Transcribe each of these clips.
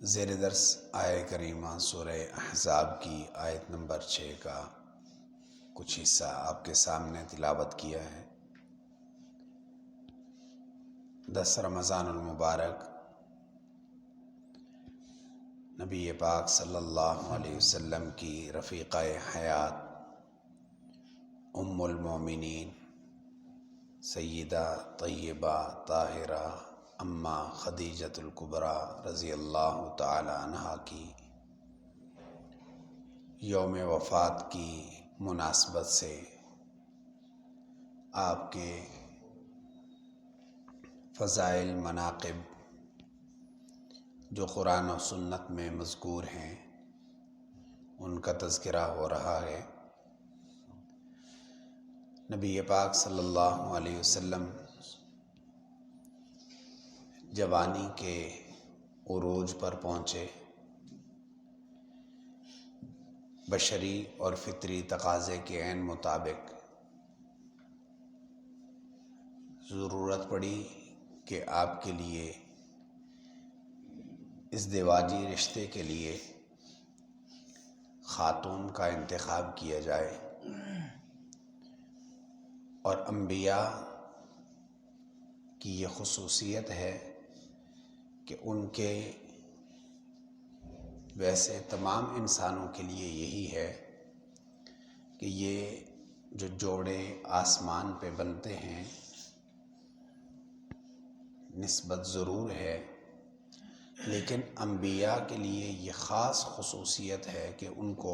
زیر درس آیہ کریمہ سورہ احزاب کی آیت نمبر 6 کا کچھ حصہ آپ کے سامنے تلاوت کیا ہے۔ 10 رمضان المبارک نبی پاک صلی اللہ علیہ وسلم کی رفیقہ حیات ام المومنین سیدہ طیبہ طاہرہ اماں خدیجۃ الکبریٰ رضی اللہ تعالی عنہا کی یوم وفات کی مناسبت سے آپ کے فضائل مناقب جو قرآن و سنت میں مذکور ہیں ان کا تذکرہ ہو رہا ہے۔ نبی پاک صلی اللہ علیہ وسلم جوانی کے عروج پر پہنچے، بشری اور فطری تقاضے کے عین مطابق ضرورت پڑی کہ آپ کے لیے ازدواجی رشتے کے لیے خاتون کا انتخاب کیا جائے، اور انبیاء کی یہ خصوصیت ہے کہ ان کے ویسے تمام انسانوں کے لیے یہی ہے کہ یہ جو جوڑے آسمان پہ بنتے ہیں نسبت ضرور ہے، لیکن انبیاء کے لیے یہ خاص خصوصیت ہے کہ ان کو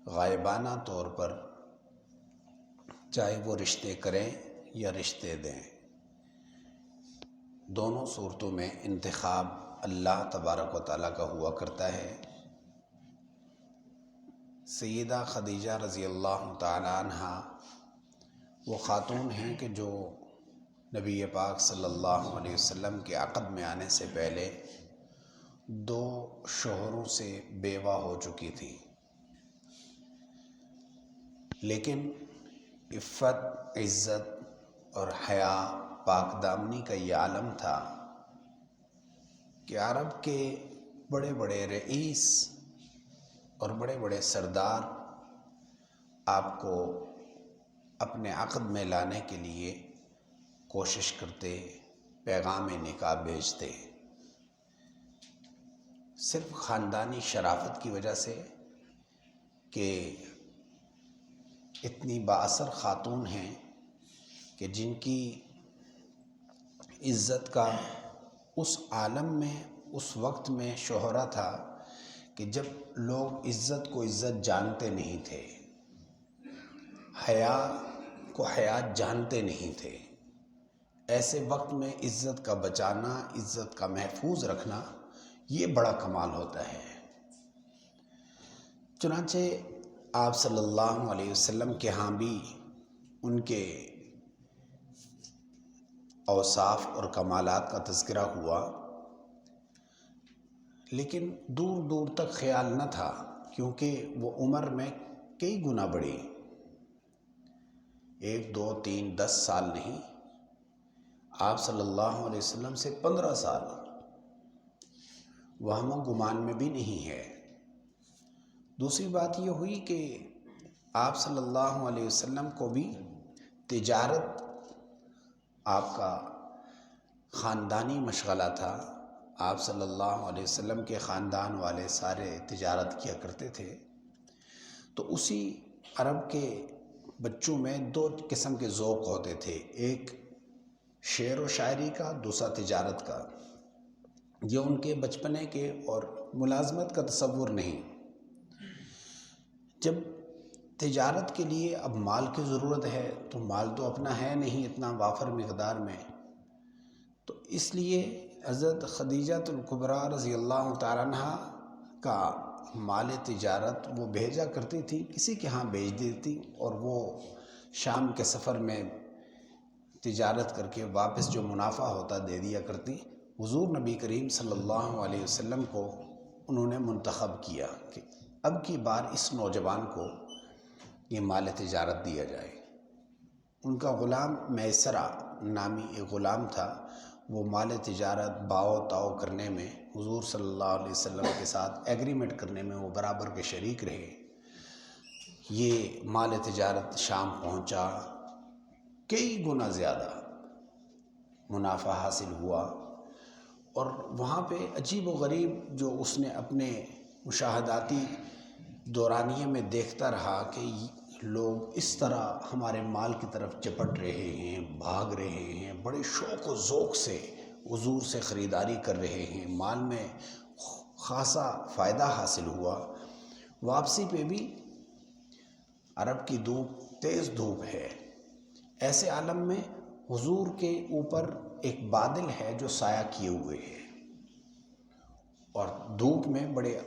غائبانہ طور پر چاہے وہ رشتے کریں یا رشتے دیں، دونوں صورتوں میں انتخاب اللہ تبارک و تعالیٰ کا ہوا کرتا ہے۔ سیدہ خدیجہ رضی اللہ تعالی عنہا وہ خاتون ہیں کہ جو نبی پاک صلی اللہ علیہ وسلم کے عقد میں آنے سے پہلے 2 شوہروں سے بیوہ ہو چکی تھی، لیکن عفت، عزت اور حیا، پاک دامنی کا یہ عالم تھا کہ عرب کے بڑے بڑے رئیس اور بڑے بڑے سردار آپ کو اپنے عقد میں لانے کے لیے کوشش کرتے، پیغام نکاح بھیجتے، صرف خاندانی شرافت کی وجہ سے کہ اتنی بااثر خاتون ہیں کہ جن کی عزت کا اس عالم میں اس وقت میں شہرہ تھا کہ جب لوگ عزت کو عزت جانتے نہیں تھے، حیا کو حیا جانتے نہیں تھے، ایسے وقت میں عزت کا بچانا، عزت کا محفوظ رکھنا یہ بڑا کمال ہوتا ہے۔ چنانچہ آپ صلی اللہ علیہ وسلم کے ہاں بھی ان کے اوصاف اور کمالات کا تذکرہ ہوا، لیکن دور دور تک خیال نہ تھا، کیونکہ وہ عمر میں کئی گنا بڑھی، 1 2 3 10 سال نہیں، آپ صلی اللہ علیہ وسلم سے 15 سال، وہم و گمان میں بھی نہیں ہے۔ دوسری بات یہ ہوئی کہ آپ صلی اللہ علیہ وسلم کو بھی تجارت آپ کا خاندانی مشغلہ تھا، آپ صلی اللہ علیہ وسلم کے خاندان والے سارے تجارت کیا کرتے تھے، تو اسی عرب کے بچوں میں 2 قسم کے ذوق ہوتے تھے، ایک شعر و شاعری کا، دوسرا تجارت کا، یہ ان کے بچپنے کے اور ملازمت کا تصور نہیں۔ جب تجارت کے لیے اب مال کی ضرورت ہے تو مال تو اپنا ہے نہیں اتنا وافر مقدار میں، تو اس لیے حضرت خدیجہ الکبریٰ رضی اللہ تعالیٰ عنہا کا مال تجارت وہ بھیجا کرتی تھی، کسی کے ہاں بھیج دیتی، اور وہ شام کے سفر میں تجارت کر کے واپس جو منافع ہوتا دے دیا کرتی۔ حضور نبی کریم صلی اللہ علیہ وسلم کو انہوں نے منتخب کیا کہ اب کی بار اس نوجوان کو یہ مال تجارت دیا جائے۔ ان کا غلام میسرہ نامی ایک غلام تھا، وہ مال تجارت باؤ تاؤ کرنے میں حضور صلی اللہ علیہ وسلم کے ساتھ ایگریمنٹ کرنے میں وہ برابر کے شریک رہے۔ یہ مال تجارت شام پہنچا، کئی گنا زیادہ منافع حاصل ہوا، اور وہاں پہ عجیب و غریب جو اس نے اپنے مشاہداتی دورانیے میں دیکھتا رہا کہ لوگ اس طرح ہمارے مال کی طرف چپٹ رہے ہیں، بھاگ رہے ہیں، بڑے شوق و ذوق سے حضور سے خریداری کر رہے ہیں، مال میں خاصا فائدہ حاصل ہوا۔ واپسی پہ بھی عرب کی دھوپ تیز دھوپ ہے، ایسے عالم میں حضور کے اوپر ایک بادل ہے جو سایہ کیے ہوئے ہے، اور دھوپ میں بڑے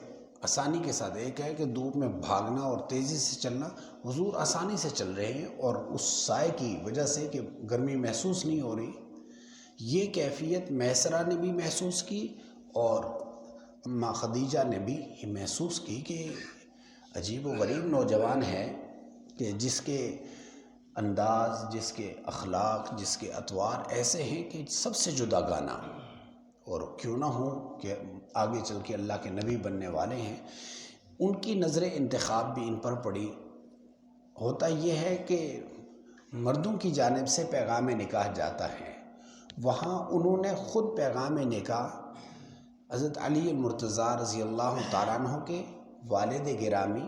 آسانی کے ساتھ، ایک ہے کہ دھوپ میں بھاگنا اور تیزی سے چلنا، حضور آسانی سے چل رہے ہیں، اور اس سائے کی وجہ سے کہ گرمی محسوس نہیں ہو رہی۔ یہ کیفیت میسرہ نے بھی محسوس کی اور اماں خدیجہ نے بھی یہ محسوس کی کہ عجیب و غریب نوجوان ہے کہ جس کے انداز، جس کے اخلاق، جس کے اطوار ایسے ہیں کہ سب سے جدا گانا، اور کیوں نہ ہو کہ آگے چل کے اللہ کے نبی بننے والے ہیں۔ ان کی نظر انتخاب بھی ان پر پڑی۔ ہوتا یہ ہے کہ مردوں کی جانب سے پیغام نکاح جاتا ہے، وہاں انہوں نے خود پیغام نکاح حضرت علی المرتضیٰ رضی اللہ تعالیٰ عنہ کے والد گرامی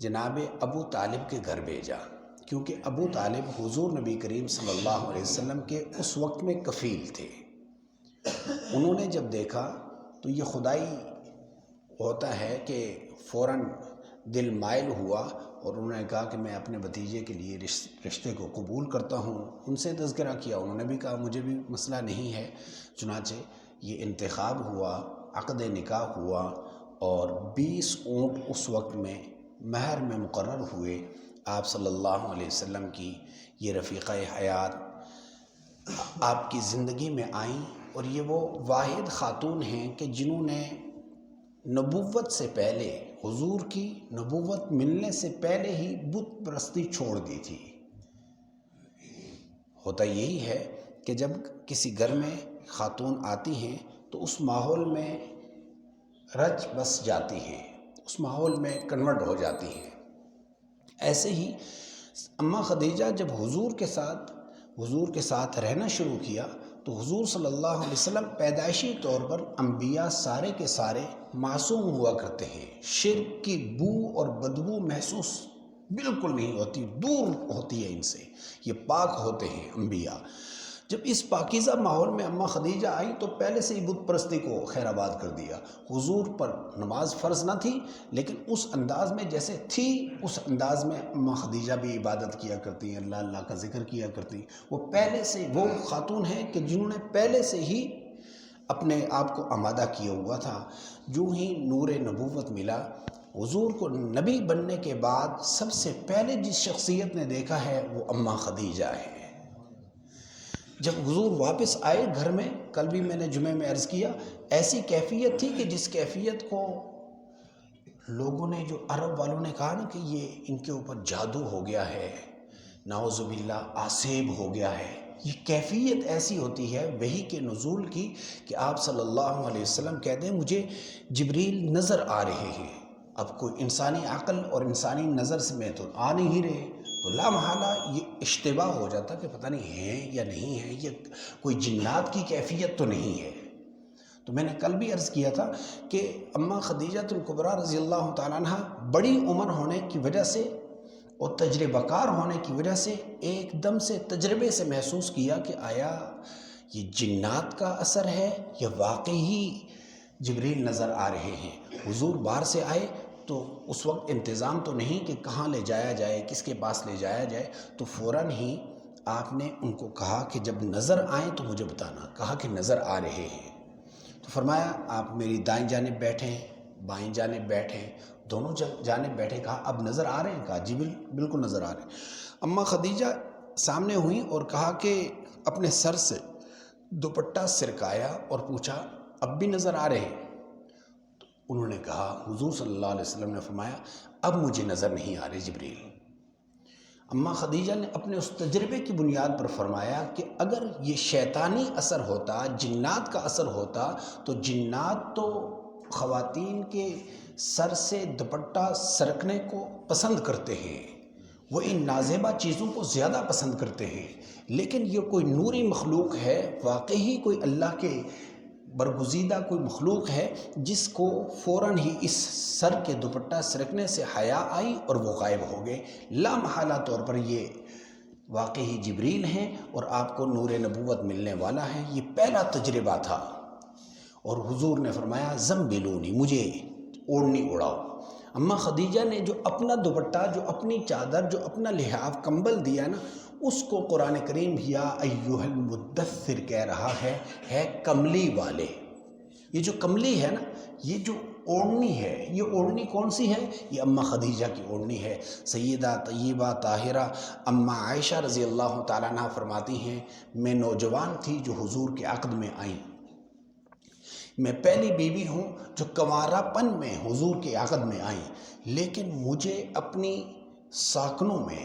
جناب ابو طالب کے گھر بھیجا، کیونکہ ابو طالب حضور نبی کریم صلی اللہ علیہ وسلم کے اس وقت میں کفیل تھے۔ انہوں نے جب دیکھا تو یہ خدائی ہوتا ہے کہ فوراً دل مائل ہوا، اور انہوں نے کہا کہ میں اپنے بھتیجے کے لیے رشتے کو قبول کرتا ہوں۔ ان سے تذکرہ کیا، انہوں نے بھی کہا مجھے بھی مسئلہ نہیں ہے۔ چنانچہ یہ انتخاب ہوا، عقد نکاح ہوا، اور 20 اونٹ اس وقت میں مہر میں مقرر ہوئے۔ آپ صلی اللہ علیہ وسلم کی یہ رفیقہ حیات آپ کی زندگی میں آئیں، اور یہ وہ واحد خاتون ہیں کہ جنہوں نے نبوت سے پہلے، حضور کی نبوت ملنے سے پہلے ہی بت پرستی چھوڑ دی تھی۔ ہوتا یہی ہے کہ جب کسی گھر میں خاتون آتی ہیں تو اس ماحول میں رچ بس جاتی ہیں، اس ماحول میں کنورٹ ہو جاتی ہیں۔ ایسے ہی اماں خدیجہ جب حضور کے ساتھ رہنا شروع کیا تو حضور صلی اللہ علیہ وسلم پیدائشی طور پر انبیاء سارے کے سارے معصوم ہوا کرتے ہیں، شرک کی بو اور بدبو محسوس بالکل نہیں ہوتی، دور ہوتی ہے ان سے، یہ پاک ہوتے ہیں انبیاء۔ جب اس پاکیزہ ماحول میں اماں خدیجہ آئی تو پہلے سے ہی بت پرستی کو خیر آباد کر دیا۔ حضور پر نماز فرض نہ تھی، لیکن اس انداز میں جیسے تھی اس انداز میں اماں خدیجہ بھی عبادت کیا کرتی ہیں، اللہ اللہ کا ذکر کیا کرتی۔ وہ پہلے سے وہ خاتون ہیں کہ جنہوں نے پہلے سے ہی اپنے آپ کو آمادہ کیا ہوا تھا۔ جو ہی نور نبوت ملا، حضور کو نبی بننے کے بعد سب سے پہلے جس شخصیت نے دیکھا ہے وہ اماں خدیجہ ہے۔ جب حضور واپس آئے گھر میں، کل بھی میں نے جمعے میں عرض کیا، ایسی کیفیت تھی کہ جس کیفیت کو لوگوں نے، جو عرب والوں نے کہا نا کہ یہ ان کے اوپر جادو ہو گیا ہے، نعوذ باللہ آسیب ہو گیا ہے، یہ کیفیت ایسی ہوتی ہے وحی کے نزول کی کہ آپ صلی اللہ علیہ وسلم کہتے ہیں مجھے جبریل نظر آ رہے ہیں۔ اب کوئی انسانی عقل اور انسانی نظر سے میں تو آ نہیں رہے، تو لا محالہ یہ اشتباہ ہو جاتا کہ پتہ نہیں ہے یا نہیں ہے، یہ کوئی جنات کی کیفیت تو نہیں ہے۔ تو میں نے کل بھی عرض کیا تھا کہ اماں خدیجہ الکبریٰ رضی اللہ تعالیٰ عنہ بڑی عمر ہونے کی وجہ سے اور تجربہ کار ہونے کی وجہ سے ایک دم سے تجربے سے محسوس کیا کہ آیا یہ جنات کا اثر ہے یا واقعی جبریل نظر آ رہے ہیں۔ حضور باہر سے آئے تو اس وقت انتظام تو نہیں کہ کہاں لے جایا جائے، کس کے پاس لے جایا جائے، تو فوراً ہی آپ نے ان کو کہا کہ جب نظر آئیں تو مجھے بتانا۔ کہا کہ نظر آ رہے ہیں، تو فرمایا آپ میری دائیں جانب بیٹھیں، بائیں جانب بیٹھیں، دونوں جانب بیٹھے۔ کہا اب نظر آ رہے ہیں؟ کہا جی بالکل نظر آ رہے ہیں۔ اماں خدیجہ سامنے ہوئیں اور کہا کہ اپنے سر سے دوپٹہ سرکایا اور پوچھا اب بھی نظر آ رہے ہیں؟ تو انہوں نے کہا، حضور صلی اللہ علیہ وسلم نے فرمایا اب مجھے نظر نہیں آ رہے جبریل۔ اماں خدیجہ نے اپنے اس تجربے کی بنیاد پر فرمایا کہ اگر یہ شیطانی اثر ہوتا، جنات کا اثر ہوتا، تو جنات تو خواتین کے سر سے دوپٹہ سرکنے کو پسند کرتے ہیں، وہ ان نازیبہ چیزوں کو زیادہ پسند کرتے ہیں، لیکن یہ کوئی نوری مخلوق ہے، واقعی کوئی اللہ کے برگزیدہ کوئی مخلوق ہے جس کو فوراً ہی اس سر کے دوپٹہ سرکنے سے حیا آئی اور وہ غائب ہو گئے۔ لا محالہ طور پر یہ واقعی جبریل ہیں اور آپ کو نور نبوت ملنے والا ہے۔ یہ پہلا تجربہ تھا، اور حضور نے فرمایا زمبلونی، مجھے اوڑھنی اڑاؤ۔ اماں خدیجہ نے جو اپنا دوپٹہ، جو اپنی چادر، جو اپنا لحاف کمبل دیا نا، اس کو قرآن کریم یا ایھا المدثر کہہ رہا ہے کملی والے۔ یہ جو کملی ہے نا، یہ جو اوڑھنی ہے، یہ اوڑھنی کون سی ہے؟ یہ اماں خدیجہ کی اوڑھنی ہے۔ سیدہ طیبہ طاہرہ اماں عائشہ رضی اللہ تعالیٰ عنہ فرماتی ہیں، میں نوجوان تھی جو حضور کے عقد میں آئیں، میں پہلی بیوی ہوں جو کنوارا پن میں حضور کے عقد میں آئیں، لیکن مجھے اپنی ساکنوں میں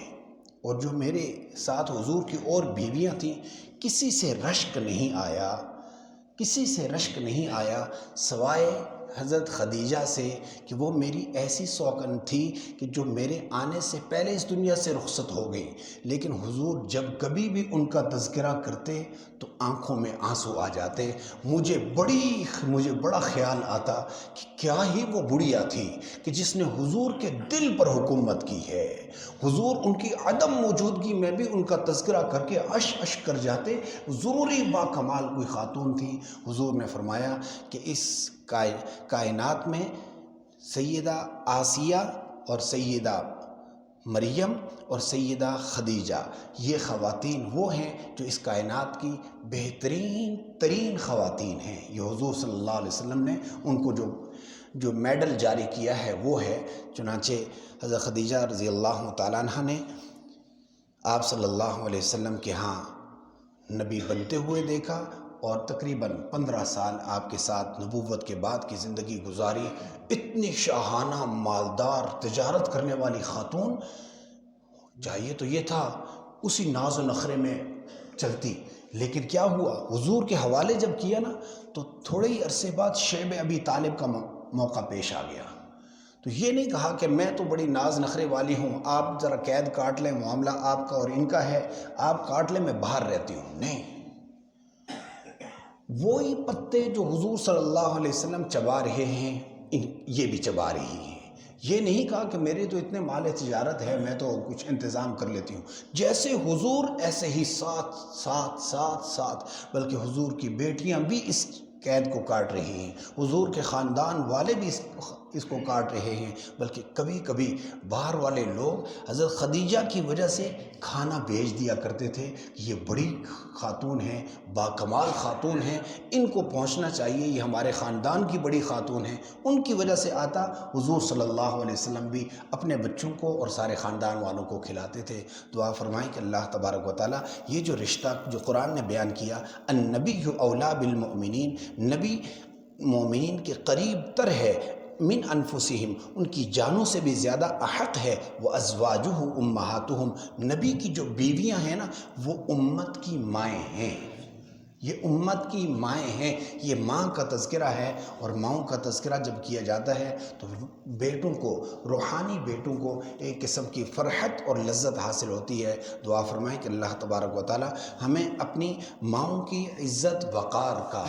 اور جو میرے ساتھ حضور کی اور بیویاں تھیں، کسی سے رشک نہیں آیا، کسی سے رشک نہیں آیا سوائے حضرت خدیجہ سے، کہ وہ میری ایسی سوکن تھی کہ جو میرے آنے سے پہلے اس دنیا سے رخصت ہو گئی، لیکن حضور جب کبھی بھی ان کا تذکرہ کرتے تو آنکھوں میں آنسو آ جاتے۔ مجھے بڑا خیال آتا کہ کیا ہی وہ بڑھیا تھی کہ جس نے حضور کے دل پر حکومت کی ہے۔ حضور ان کی عدم موجودگی میں بھی ان کا تذکرہ کر کے عش کر جاتے، ضروری با کمال کوئی خاتون تھی۔ حضور نے فرمایا کہ اس کائنات میں سیدہ آسیہ اور سیدہ مریم اور سیدہ خدیجہ، یہ خواتین وہ ہیں جو اس کائنات کی بہترین ترین خواتین ہیں۔ یہ حضور صلی اللہ علیہ وسلم نے ان کو جو میڈل جاری کیا ہے وہ ہے۔ چنانچہ حضرت خدیجہ رضی اللہ تعالیٰ عنہ نے آپ صلی اللہ علیہ وسلم کے ہاں نبی بنتے ہوئے دیکھا، اور تقریباً 15 سال آپ کے ساتھ نبوت کے بعد کی زندگی گزاری۔ اتنی شاہانہ مالدار تجارت کرنے والی خاتون، چاہیے تو یہ تھا اسی ناز و نخرے میں چلتی، لیکن کیا ہوا، حضور کے حوالے جب کیا نا تو تھوڑے ہی عرصے بعد شیب ابی طالب کا موقع پیش آ گیا۔ تو یہ نہیں کہا کہ میں تو بڑی ناز نخرے والی ہوں، آپ ذرا قید کاٹ لیں، معاملہ آپ کا اور ان کا ہے، آپ کاٹ لیں، میں باہر رہتی ہوں۔ نہیں، وہی پتے جو حضور صلی اللہ علیہ وسلم چبا رہے ہیں یہ بھی چبا رہی ہیں۔ یہ نہیں کہا کہ میرے تو اتنے مال تجارت ہے، میں تو کچھ انتظام کر لیتی ہوں۔ جیسے حضور ایسے ہی ساتھ بلکہ حضور کی بیٹیاں بھی اس قید کو کاٹ رہی ہیں، حضور کے خاندان والے بھی اس کو کاٹ رہے ہیں، بلکہ کبھی کبھی باہر والے لوگ حضرت خدیجہ کی وجہ سے کھانا بھیج دیا کرتے تھے کہ یہ بڑی خاتون ہیں، باکمال خاتون ہیں، ان کو پہنچنا چاہیے، یہ ہمارے خاندان کی بڑی خاتون ہیں۔ ان کی وجہ سے آتا حضور صلی اللہ علیہ وسلم بھی اپنے بچوں کو اور سارے خاندان والوں کو کھلاتے تھے۔ دعا فرمائیں کہ اللہ تبارک و تعالیٰ یہ جو رشتہ جو قرآن نے بیان کیا، النبی اولیٰ بالمؤمنین، نبی مومنین کے قریب تر ہے، من انفسہم، ان کی جانوں سے بھی زیادہ احق ہے، وہ ازواجہ امہاتہم، نبی کی جو بیویاں ہیں نا وہ امت کی مائیں ہیں، یہ امت کی مائیں ہیں۔ یہ ماں کا تذکرہ ہے، اور ماؤں کا تذکرہ جب کیا جاتا ہے تو بیٹوں کو، روحانی بیٹوں کو ایک قسم کی فرحت اور لذت حاصل ہوتی ہے۔ دعا فرمائیں کہ اللہ تبارک و تعالی ہمیں اپنی ماؤں کی عزت وقار کا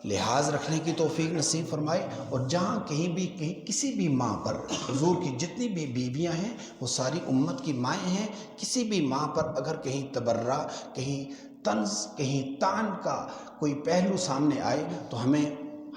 لحاظ رکھنے کی توفیق نصیب فرمائے، اور جہاں کہیں بھی کسی بھی ماں پر، حضور کی جتنی بھی بیویاں ہیں وہ ساری امت کی مائیں ہیں، کسی بھی ماں پر اگر کہیں تبرہ، کہیں طنز، کہیں طعن کا کوئی پہلو سامنے آئے تو ہمیں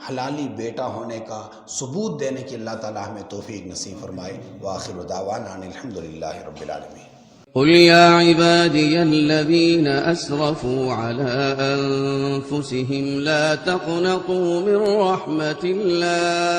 حلالی بیٹا ہونے کا ثبوت دینے کی اللہ تعالی ہمیں توفیق نصیب فرمائے۔ وآخر دعوانا ان الحمدللہ رب العالمین۔ قل يا عبادي الذين أسرفوا على أنفسهم لا تقنطوا من رحمة الله